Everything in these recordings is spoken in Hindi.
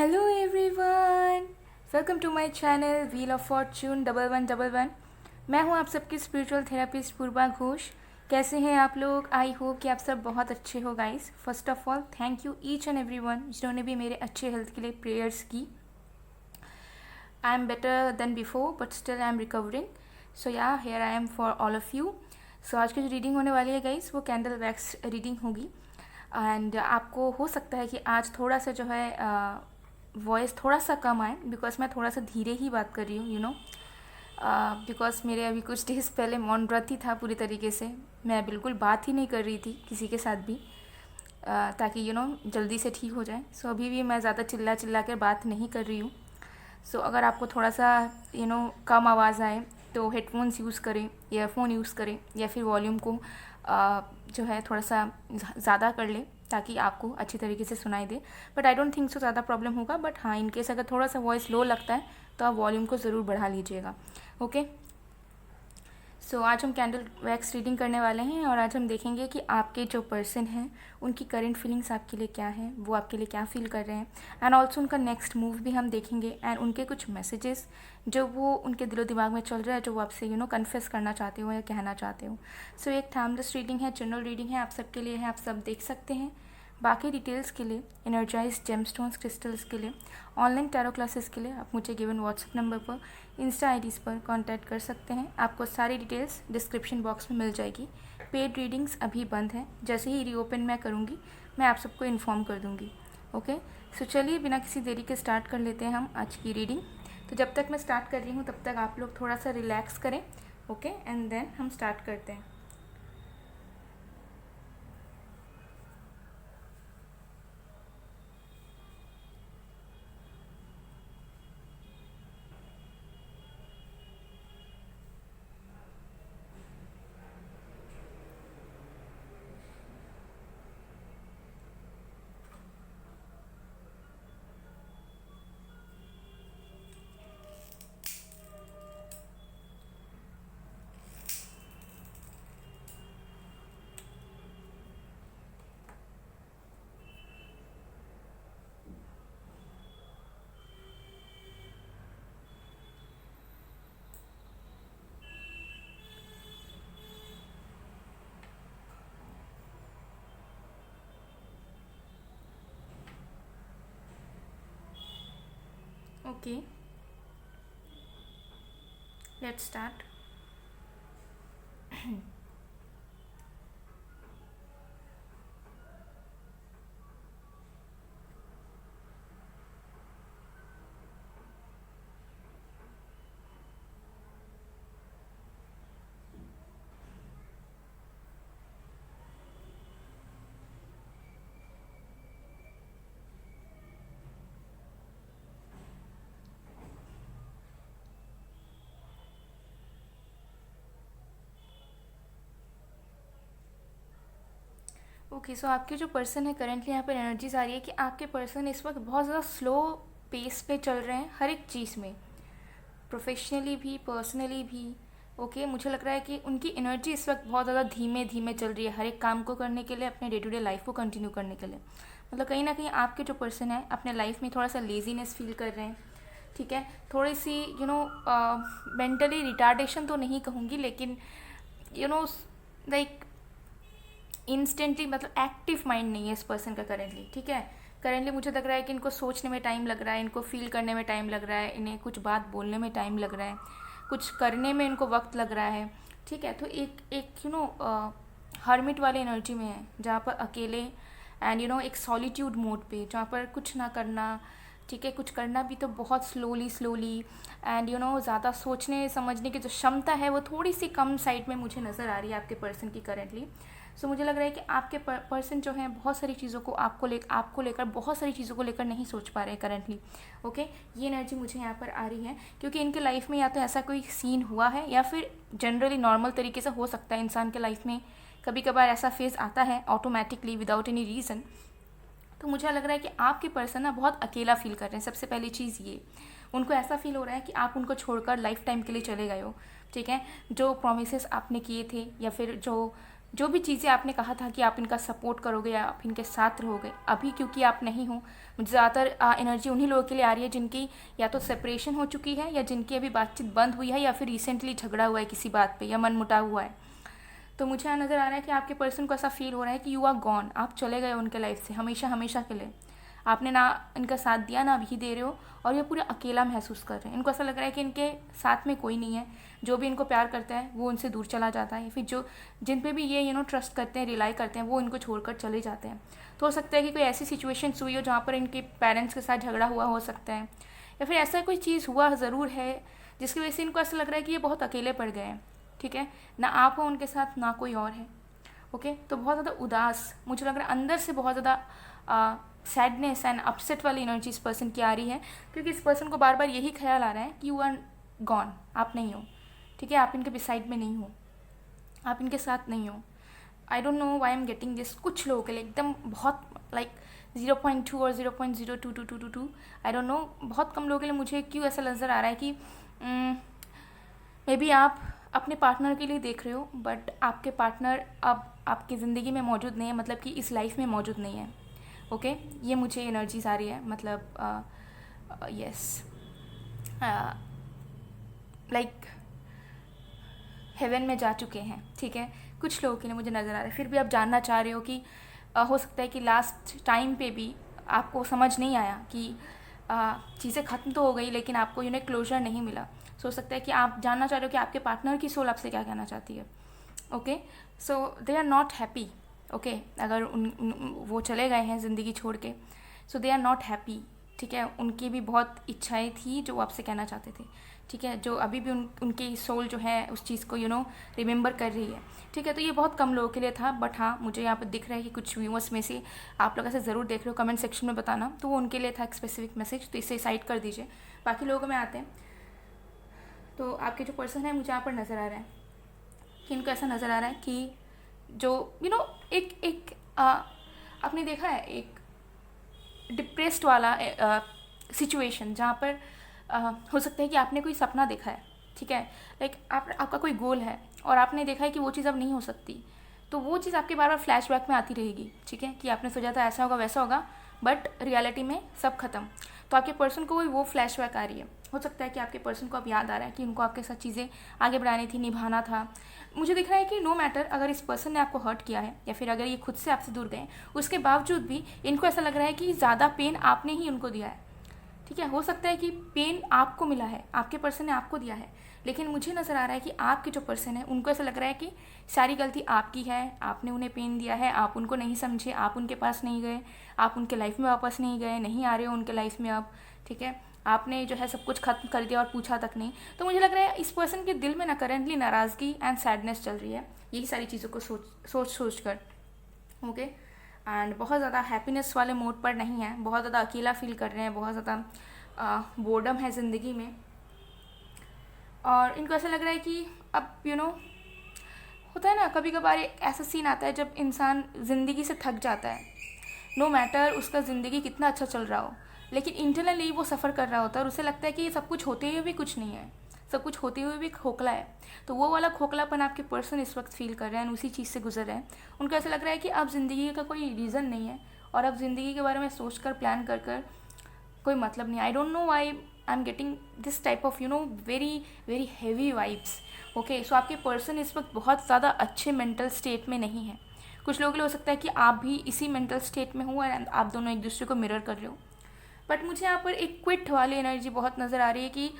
Hello everyone, welcome to my channel wheel of fortune 1111। मैं हूं आप सबकी स्पिरिचुअल थेरेपिस्ट पूर्वा घोष। कैसे हैं आप लोग? आई होप कि आप सब बहुत अच्छे हो guys. First of all thank you each and everyone जिन्होंने भी मेरे अच्छे हेल्थ के लिए प्रेयर्स की। I am better than before but still I am recovering. So yeah here I am for all of you. So आज की जो रीडिंग होने वाली है गाइस वो कैंडल वैक्स रीडिंग होगी। एंड आपको हो सकता है कि आज थोड़ा सा जो है वॉइस थोड़ा सा कम आए बिकॉज मैं थोड़ा सा धीरे ही बात कर रही हूँ बिकॉज मेरे अभी कुछ डेज पहले मौन व्रत ही था पूरी तरीके से। मैं बिल्कुल बात ही नहीं कर रही थी किसी के साथ भी ताकि जल्दी से ठीक हो जाए। सो अभी भी मैं ज़्यादा चिल्ला चिल्ला कर बात नहीं कर रही हूँ। सो अगर आपको थोड़ा सा कम आवाज़ आए तो हेडफोन्स यूज़ करें, ईयरफोन यूज़ करें या फिर वॉल्यूम को जो है थोड़ा सा ज़्यादा कर लें ताकि आपको अच्छी तरीके से सुनाई दे। But I don't think so ज़्यादा प्रॉब्लम होगा। बट हाँ, इन केस अगर थोड़ा सा वॉइस लो लगता है तो आप वॉल्यूम को ज़रूर बढ़ा लीजिएगा। ओके। सो आज हम कैंडल वैक्स रीडिंग करने वाले हैं और आज हम देखेंगे कि आपके जो पर्सन हैं उनकी करंट फीलिंग्स आपके लिए क्या है, वो आपके लिए क्या फील कर रहे हैं। एंड ऑल्सो उनका नेक्स्ट मूव भी हम देखेंगे एंड उनके कुछ मैसेजेस जो वो उनके दिलो दिमाग में चल रहा है, जो वो आपसे कन्फेस करना चाहते हो या कहना चाहते हो। सो एक टाइमलेस रीडिंग है, जनरल रीडिंग है, आप सबके लिए है, आप सब देख सकते हैं। बाकी डिटेल्स के लिए, एनर्जाइज जेमस्टोन्स क्रिस्टल्स के लिए, ऑनलाइन टैरो क्लासेस के लिए आप मुझे गिवन व्हाट्सएप नंबर पर, इंस्टा आईडीज़ पर कांटेक्ट कर सकते हैं। आपको सारी डिटेल्स डिस्क्रिप्शन बॉक्स में मिल जाएगी। पेड रीडिंग्स अभी बंद हैं, जैसे ही रीओपन मैं करूँगी मैं आप सबको इन्फॉर्म कर दूँगी। ओके। सो चलिए बिना किसी देरी के स्टार्ट कर लेते हैं हम आज की रीडिंग। तो जब तक मैं स्टार्ट कर रही हूँ तब तक आप लोग थोड़ा सा रिलैक्स करें। ओके, एंड देन हम स्टार्ट करते हैं। Okay, let's start. Okay, so आपके जो पर्सन है करेंटली यहाँ पर एनर्जीज आ रही है कि आपके पर्सन इस वक्त बहुत ज़्यादा स्लो पेस पे चल रहे हैं हर एक चीज़ में, प्रोफेशनली भी पर्सनली भी। ओके, मुझे लग रहा है कि उनकी एनर्जी इस वक्त बहुत ज़्यादा धीमे धीमे चल रही है हर एक काम को करने के लिए, अपने डे टू डे लाइफ को कंटिन्यू करने के लिए। मतलब कहीं ना कहीं आपके जो पर्सन है अपने लाइफ में थोड़ा सा लेजीनेस फील कर रहे हैं। ठीक है, थोड़ी सी मेंटली रिटार्डेशन तो नहीं कहूँगी, लेकिन लाइक इंस्टेंटली मतलब एक्टिव माइंड नहीं है इस पर्सन का करेंटली। ठीक है, करेंटली मुझे लग रहा है कि इनको सोचने में टाइम लग रहा है, इनको फील करने में टाइम लग रहा है, इन्हें कुछ बात बोलने में टाइम लग रहा है, कुछ करने में इनको वक्त लग रहा है। ठीक है, तो एक एक हर्मिट वाले एनर्जी में है जहाँ पर अकेले एंड एक सॉलिट्यूड मोड पे, जहाँ पर कुछ ना करना। ठीक है, कुछ करना भी तो बहुत स्लोली स्लोली एंड ज़्यादा सोचने समझने की जो क्षमता है वो थोड़ी सी कम साइड में मुझे नज़र आ रही है आपके पर्सन की करेंटली। सो मुझे लग रहा है कि आपके पर्सन जो हैं बहुत सारी चीज़ों को आपको लेकर बहुत सारी चीज़ों को लेकर नहीं सोच पा रहे हैं करेंटली। ओके, ये एनर्जी मुझे यहाँ पर आ रही है क्योंकि इनके लाइफ में या तो ऐसा कोई सीन हुआ है या फिर जनरली नॉर्मल तरीके से हो सकता है इंसान के लाइफ में कभी कभार ऐसा फेज़ आता है ऑटोमेटिकली विदाउट एनी रीज़न। तो मुझे लग रहा है कि आपके पर्सन ना बहुत अकेला फील कर रहे हैं। सबसे पहली चीज़ ये, उनको ऐसा फील हो रहा है कि आप उनको छोड़कर लाइफ टाइम के लिए चले गए हो। ठीक है, जो प्रोमिसेस आपने किए थे या फिर जो जो भी चीज़ें आपने कहा था कि आप इनका सपोर्ट करोगे या आप इनके साथ रहोगे, अभी क्योंकि आप नहीं हो, मुझे ज़्यादातर एनर्जी उन्हीं लोगों के लिए आ रही है जिनकी या तो सेपरेशन हो चुकी है या जिनकी अभी बातचीत बंद हुई है या फिर रिसेंटली झगड़ा हुआ है किसी बात पे या मनमुटाव हुआ है। तो मुझे यहाँ नज़र आ रहा है कि आपके पर्सन को ऐसा फील हो रहा है कि यू आर गॉन, आप चले गए उनके लाइफ से हमेशा हमेशा के लिए। आपने ना इनका साथ दिया ना अभी दे रहे हो, और ये पूरा अकेला महसूस कर रहे हैं। इनको ऐसा लग रहा है कि इनके साथ में कोई नहीं है, जो भी इनको प्यार करता है वो उनसे दूर चला जाता है, फिर जो जिन पे भी ये ट्रस्ट करते हैं, रिलाई करते हैं, वो इनको छोड़कर चले जाते हैं। तो हो सकता है कि कोई ऐसी सिचुएशंस हुई हो जहाँ पर इनके पेरेंट्स के साथ झगड़ा हुआ हो सकता है, या फिर ऐसा कोई चीज़ हुआ ज़रूर है जिसकी वजह से इनको ऐसा लग रहा है कि ये बहुत अकेले पड़ गए हैं। ठीक है, ना आप हो उनके साथ ना कोई और है। ओके, तो बहुत ज़्यादा उदास, मुझे लग रहा है अंदर से बहुत ज़्यादा सैडनेस एंड अपसेट वाली एनर्जी इस पर्सन की आ रही है, क्योंकि इस पर्सन को बार बार यही ख्याल आ रहा है कि यू आर गॉन, आप नहीं हो। ठीक है, आप इनके बिसाइड में नहीं हो, आप इनके साथ नहीं हो। आई don't know Y M getting this. कुछ लोगों के लिए एकदम बहुत लाइक 0.2 और 0.02222, आई डोंट नो, बहुत कम लोगों के लिए मुझे क्यों ऐसा नज़र आ रहा है कि मे बी आप अपने पार्टनर के लिए देख रहे हो, बट आपके पार्टनर अब आपकी ज़िंदगी में मौजूद नहीं है, मतलब कि इस लाइफ में मौजूद नहीं है। ओके, ये मुझे एनर्जीज आ रही है, मतलब यस, लाइक हेवन में जा चुके हैं। ठीक है, कुछ लोगों के लिए मुझे नज़र आ रहा है। फिर भी आप जानना चाह रहे हो कि हो सकता है कि लास्ट टाइम पे भी आपको समझ नहीं आया कि चीज़ें ख़त्म तो हो गई, लेकिन आपको क्लोजर नहीं मिला। हो सकता है कि आप जानना चाह रहे हो कि आपके पार्टनर की सोल आपसे क्या कहना चाहती है। Okay, so they are not happy. Okay, अगर वो चले गए हैं ज़िंदगी छोड़ के, so they are not happy. ठीक है, उनकी भी बहुत इच्छाएं थी जो आपसे कहना चाहते थे। ठीक है, जो अभी भी उनकी सोल जो है उस चीज़ को रिमेंबर कर रही है। ठीक है, तो ये बहुत कम लोगों के लिए था, बट हाँ मुझे यहाँ पर दिख रहा है कि कुछ व्यूअर्स में से आप लोग ऐसे ज़रूर देख रहे हो, कमेंट सेक्शन में बताना, तो वो उनके लिए था एक स्पेसिफिक मैसेज, तो इसे साइड कर दीजिए। बाकी लोगों में आते हैं। तो आपके जो पर्सन है, मुझे यहाँ पर नज़र आ रहा है कि इनको ऐसा नज़र आ रहा है कि जो एक आपने देखा है एक डिप्रेस्ड वाला सिचुएशन, जहाँ पर हो सकता है कि आपने कोई सपना देखा है। ठीक है, लाइक आपका कोई गोल है और आपने देखा है कि वो चीज़ अब नहीं हो सकती, तो वो चीज़ आपके बार बार फ्लैशबैक में आती रहेगी। ठीक है, कि आपने सोचा था ऐसा होगा वैसा होगा, बट रियलिटी में सब खत्म। तो आपके पर्सन को वो फ्लैशबैक आ रही है। हो सकता है कि आपके पर्सन को अब याद आ रहा है कि उनको आपके साथ चीज़ें आगे बढ़ानी थी, निभाना था। मुझे दिख रहा है कि नो मैटर अगर इस पर्सन ने आपको हर्ट किया है या फिर अगर ये खुद से आपसे दूर गए, उसके बावजूद भी इनको ऐसा लग रहा है कि ज़्यादा पेन आपने ही उनको दिया है। ठीक है, हो सकता है कि पेन आपको मिला है, आपके पर्सन ने आपको दिया है, लेकिन मुझे नज़र आ रहा है कि आपके जो पर्सन है उनको ऐसा लग रहा है कि सारी गलती आपकी है, आपने उन्हें पेन दिया है, आप उनको नहीं समझे, आप उनके पास नहीं गए, आप उनके लाइफ में वापस नहीं गए, नहीं आ रहे हो उनके लाइफ में अब। ठीक है, आपने जो है सब कुछ खत्म कर दिया और पूछा तक नहीं। तो मुझे लग रहा है इस पर्सन के दिल में ना करेंटली नाराज़गी एंड सैडनेस चल रही है, यही सारी चीज़ों को सोच कर। ओके, एंड बहुत ज़्यादा हैप्पीनेस वाले मोड पर नहीं है, बहुत ज़्यादा अकेला फील कर रहे हैं, बहुत ज़्यादा बोर्डम है ज़िंदगी में, और इनको ऐसा लग रहा है कि अब होता है ना कभी कभार एक ऐसा सीन आता है जब इंसान ज़िंदगी से थक जाता है, नो मैटर उसका ज़िंदगी कितना अच्छा चल रहा हो, लेकिन इंटरनली वो सफ़र कर रहा होता है और उसे लगता है कि ये सब कुछ होते हुए भी कुछ नहीं है, सब कुछ होते हुए भी खोखला है। तो वो वाला खोखलापन आपके पर्सन इस वक्त फील कर रहे हैं, उसी चीज़ से गुजर रहे हैं। उनको ऐसा लग रहा है कि अब ज़िंदगी का कोई रीज़न नहीं है और अब ज़िंदगी के बारे में सोच कर प्लान कर कोई मतलब नहीं। I don't know why I am getting this type of very very heavy vibes. Okay, so आपके पर्सन इस वक्त बहुत ज़्यादा अच्छे मेंटल स्टेट में नहीं है। कुछ लोगों के लिए हो सकता है कि आप भी इसी मेंटल स्टेट में हो एंड आप दोनों एक दूसरे को मिरर कर रहे हो, बट मुझे यहाँ पर एक क्विट वाली एनर्जी बहुत नज़र आ रही है कि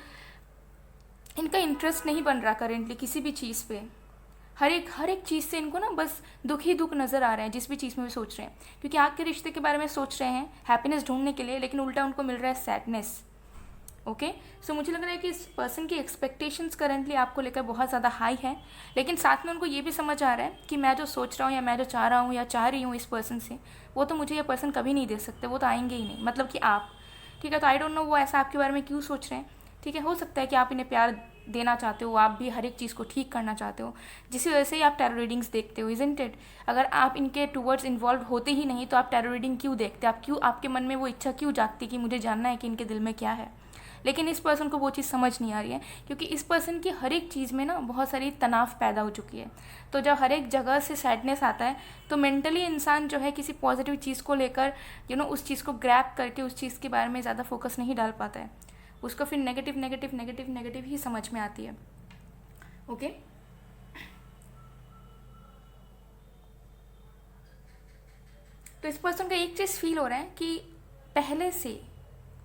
इनका इंटरेस्ट नहीं बन रहा करेंटली किसी भी चीज़ पे। हर एक चीज़ से इनको ना बस दुख ही दुख नज़र आ रहे हैं, जिस भी चीज़ में भी सोच रहे हैं, क्योंकि आपके रिश्ते के बारे में सोच रहे हैं हैप्पीनेस ढूंढने के लिए, लेकिन उल्टा उनको मिल रहा है सैडनेस। ओके, सो मुझे लग रहा है कि इस पर्सन की एक्सपेक्टेशंस करंटली आपको लेकर बहुत ज़्यादा हाई है, लेकिन साथ में उनको ये भी समझ आ रहा है कि मैं जो सोच रहा हूँ या मैं जो चाह रहा हूँ या चाह रही हूँ इस पर्सन से, वो तो मुझे ये पर्सन कभी नहीं दे सकते, वो तो आएंगे ही नहीं, मतलब कि आप। ठीक है, तो आई डोंट नो वो ऐसा आपके बारे में क्यों सोच रहे हैं। ठीक है, हो सकता है कि आप इन्हें प्यार देना चाहते हो, आप भी हर एक चीज़ को ठीक करना चाहते हो, जिसकी वजह से ही आप टैरो रीडिंग्स देखते हो, इजंट इट। अगर आप इनके टूवर्ड्स इन्वॉल्व होते ही नहीं तो आप टैरो रीडिंग क्यों देखते, आप क्यों, आपके मन में वो इच्छा क्यों जागती कि मुझे जानना है कि इनके दिल में क्या है। लेकिन इस पर्सन को वो चीज़ समझ नहीं आ रही है, क्योंकि इस पर्सन की हर एक चीज़ में ना बहुत सारी तनाव पैदा हो चुकी है। तो जब हर एक जगह से सैडनेस आता है तो मेंटली इंसान जो है किसी पॉजिटिव चीज़ को लेकर उस चीज़ को ग्रैब करके उस चीज़ के बारे में ज़्यादा फोकस नहीं डाल पाता है, उसको फिर नेगेटिव नेगेटिव नेगेटिव नेगेटिव ही समझ में आती है। ओके, तो इस पर्सन का एक चीज़ फील हो रहा है कि पहले से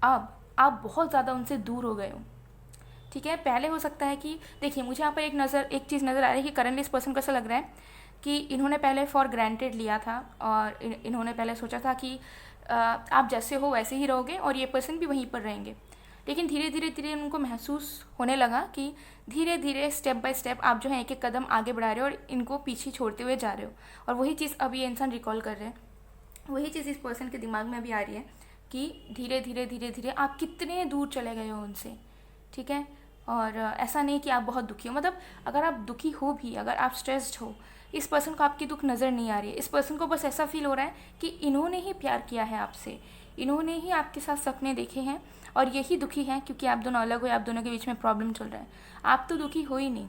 अब आप बहुत ज़्यादा उनसे दूर हो गए हो। ठीक है, पहले हो सकता है कि देखिए, मुझे यहाँ पर एक चीज़ नज़र आ रही है कि करंटली इस पर्सन को ऐसा लग रहा है कि इन्होंने पहले फॉर ग्रांटेड लिया था और इन्होंने पहले सोचा था कि आप जैसे हो वैसे ही रहोगे और ये पर्सन भी वहीं पर रहेंगे। लेकिन धीरे धीरे धीरे उनको महसूस होने लगा कि धीरे धीरे स्टेप बाय स्टेप आप जो है एक एक कदम आगे बढ़ा रहे हो और इनको पीछे छोड़ते हुए जा रहे हो। और वही चीज़ अब ये इंसान रिकॉल कर रहे हैं, वही चीज़ इस पर्सन के दिमाग में भी आ रही है कि धीरे धीरे धीरे धीरे आप कितने दूर चले गए हो उनसे। ठीक है, और ऐसा नहीं कि आप बहुत दुखी हो, मतलब अगर आप दुखी हो भी, अगर आप स्ट्रेस्ड हो, इस पर्सन को आपकी दुख नज़र नहीं आ रही है। इस पर्सन को बस ऐसा फील हो रहा है कि इन्होंने ही प्यार किया है आपसे, इन्होंने ही आपके साथ सपने देखे हैं और यही दुखी हैं क्योंकि आप दोनों अलग हो, आप दोनों के बीच में प्रॉब्लम चल रहा है। आप तो दुखी हो ही नहीं,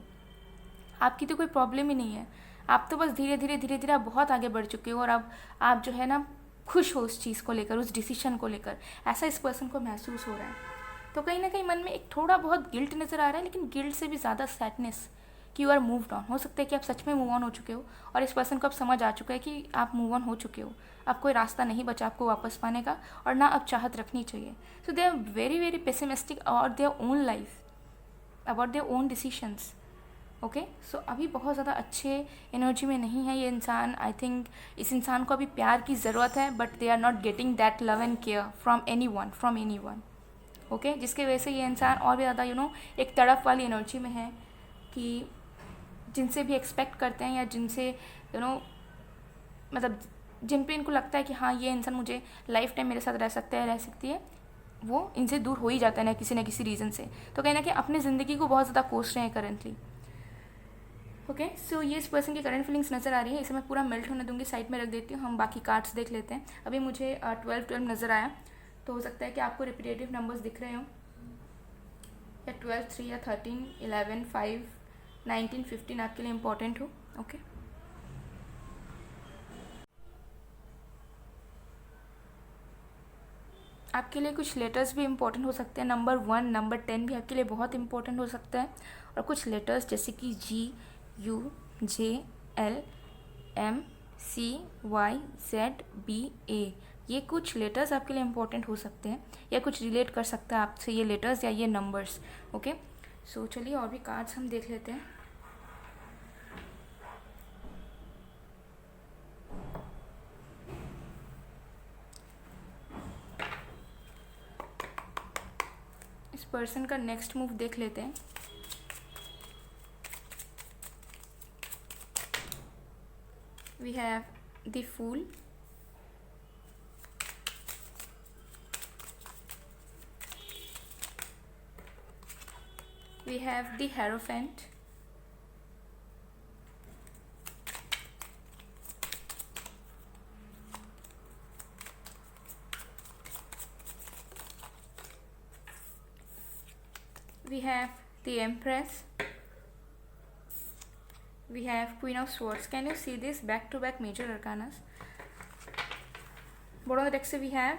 आपकी तो कोई प्रॉब्लम ही नहीं है, आप तो बस धीरे धीरे धीरे धीरे आप बहुत आगे बढ़ चुके हो और अब आप जो है ना खुश हो उस चीज़ को लेकर, उस डिसीजन को लेकर, ऐसा इस पर्सन को महसूस हो रहा है। तो कहीं ना कहीं मन में एक थोड़ा बहुत गिल्ट नज़र आ रहा है, लेकिन गिल्ट से भी ज़्यादा सैडनेस कि यू आर मूव्ड ऑन। हो सकता है कि आप सच में मूव ऑन हो चुके हो और इस पर्सन को अब समझ आ चुका है कि आप मूव ऑन हो चुके हो, अब कोई रास्ता नहीं बचा आपको वापस पाने का और ना अब चाहत रखनी चाहिए। So they are very very pessimistic about their own life, about their own decisions. Okay, so अभी बहुत ज़्यादा अच्छे एनर्जी में नहीं है ये इंसान। आई थिंक इस इंसान को अभी प्यार की ज़रूरत है, but they are not getting that love and care from anyone. Okay, जिसकी वजह से ये इंसान और भी ज़्यादा एक तड़प वाली एनर्जी में है कि जिनसे भी एक्सपेक्ट करते हैं या जिनसे मतलब जिन पे इनको लगता है कि हाँ ये इंसान मुझे लाइफ टाइम मेरे साथ रह सकता है, रह सकती है, वो इनसे दूर हो ही जाता है ना किसी रीज़न से। तो कहीं ना कहीं अपनी ज़िंदगी को बहुत ज़्यादा कोस रहे हैं करंटली। ओके, सो ये इस पर्सन की करंट फीलिंग्स नज़र आ रही है, इसे मैं पूरा मेल्ट होने दूंगी, साइड में रख देती हूँ, हम बाकी कार्ड्स देख लेते हैं। अभी मुझे 12 नज़र आया, तो हो सकता है कि आपको रिपीटेटिव नंबर्स दिख रहे हो, या 12, 3 या 13, 11, 5, 19, 15 आपके लिए इम्पोर्टेंट हो। ओके, आपके लिए कुछ लेटर्स भी इम्पोर्टेंट हो सकते हैं। नंबर 1, नंबर 10 भी आपके लिए बहुत इम्पोर्टेंट हो सकता है। और कुछ लेटर्स जैसे कि GUJLMCYZBA, ये कुछ लेटर्स आपके लिए इम्पोर्टेंट हो सकते हैं या कुछ रिलेट कर सकता है आपसे ये लेटर्स या ये नंबर्स। ओके, सो चलिए और भी कार्ड्स हम देख लेते हैं। इस पर्सन का नेक्स्ट मूव देख लेते हैं। We have the Fool, we have the Hierophant, we have the Empress, we have Queen of Swords. Can you see this back to back major arcanas? Bottom of the deck से we have,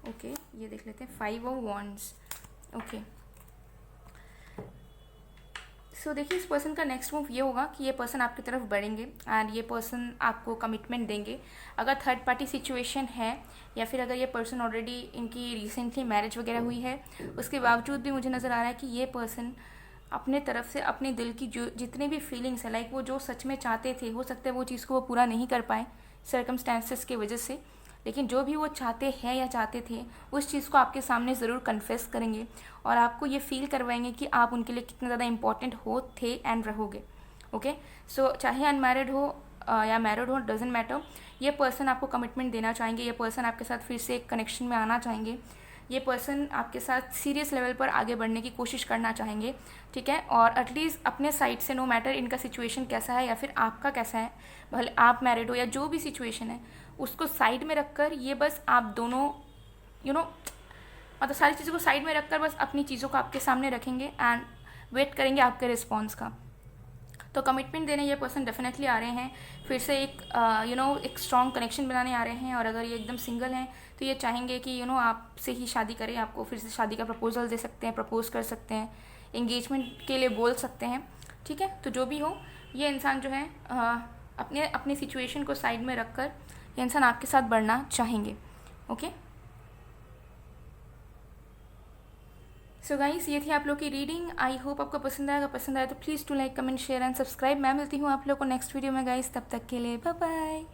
okay, ये देख लेते हैं 5 of Wands. ओके, सो देखिए इस पर्सन का नेक्स्ट मूव ये होगा कि ये पर्सन आपकी तरफ बढ़ेंगे एंड ये पर्सन आपको कमिटमेंट देंगे। अगर थर्ड पार्टी सिचुएशन है या फिर अगर ये पर्सन ऑलरेडी इनकी रिसेंटली मैरिज वगैरह हुई है, उसके बावजूद भी मुझे नज़र आ रहा है कि ये पर्सन अपने तरफ से अपने दिल की जो जितने भी फीलिंग्स है, लाइक वो जो सच में चाहते थे, हो सकता है वो चीज़ को वो पूरा नहीं कर पाए सर्कमस्टेंसेस की वजह से, लेकिन जो भी वो चाहते हैं या चाहते थे उस चीज़ को आपके सामने ज़रूर कन्फेस करेंगे और आपको ये फील करवाएंगे कि आप उनके लिए कितने ज़्यादा इंपॉर्टेंट हो थे एंड रहोगे। ओके, सो चाहे अनमैरिड हो या मैरिड हो, डजेंट मैटर, ये पर्सन आपको कमिटमेंट देना चाहेंगे, ये पर्सन आपके साथ फिर से एक कनेक्शन में आना चाहेंगे, ये पर्सन आपके साथ सीरियस लेवल पर आगे बढ़ने की कोशिश करना चाहेंगे। ठीक है, और एटलीस्ट अपने साइड से, नो मैटर इनका सिचुएशन कैसा है या फिर आपका कैसा है, भले आप मैरिड हो या जो भी सिचुएशन है, उसको साइड में रखकर ये बस आप दोनों मतलब सारी चीज़ों को साइड में रखकर बस अपनी चीज़ों को आपके सामने रखेंगे एंड वेट करेंगे आपके रिस्पॉन्स का। तो कमिटमेंट देने ये पर्सन डेफिनेटली आ रहे हैं, फिर से एक एक स्ट्रॉन्ग कनेक्शन बनाने आ रहे हैं। और अगर ये एकदम सिंगल हैं तो ये चाहेंगे कि आपसे ही शादी करें, आपको फिर से शादी का प्रपोजल दे सकते हैं, प्रपोज कर सकते हैं, एंगेजमेंट के लिए बोल सकते हैं। ठीक है, तो जो भी हो, ये इंसान जो है अपने अपनी सिचुएशन को साइड में रखकर ये इंसान आपके साथ बढ़ना चाहेंगे। ओके, सो गाइस, ये थी आप लोग की रीडिंग। आई होप आपको पसंद आएगा। पसंद आए तो please to like, comment, share and subscribe. मैं मिलती हूँ आप लोग को नेक्स्ट वीडियो में गाइस, तब तक के लिए बाय बाय।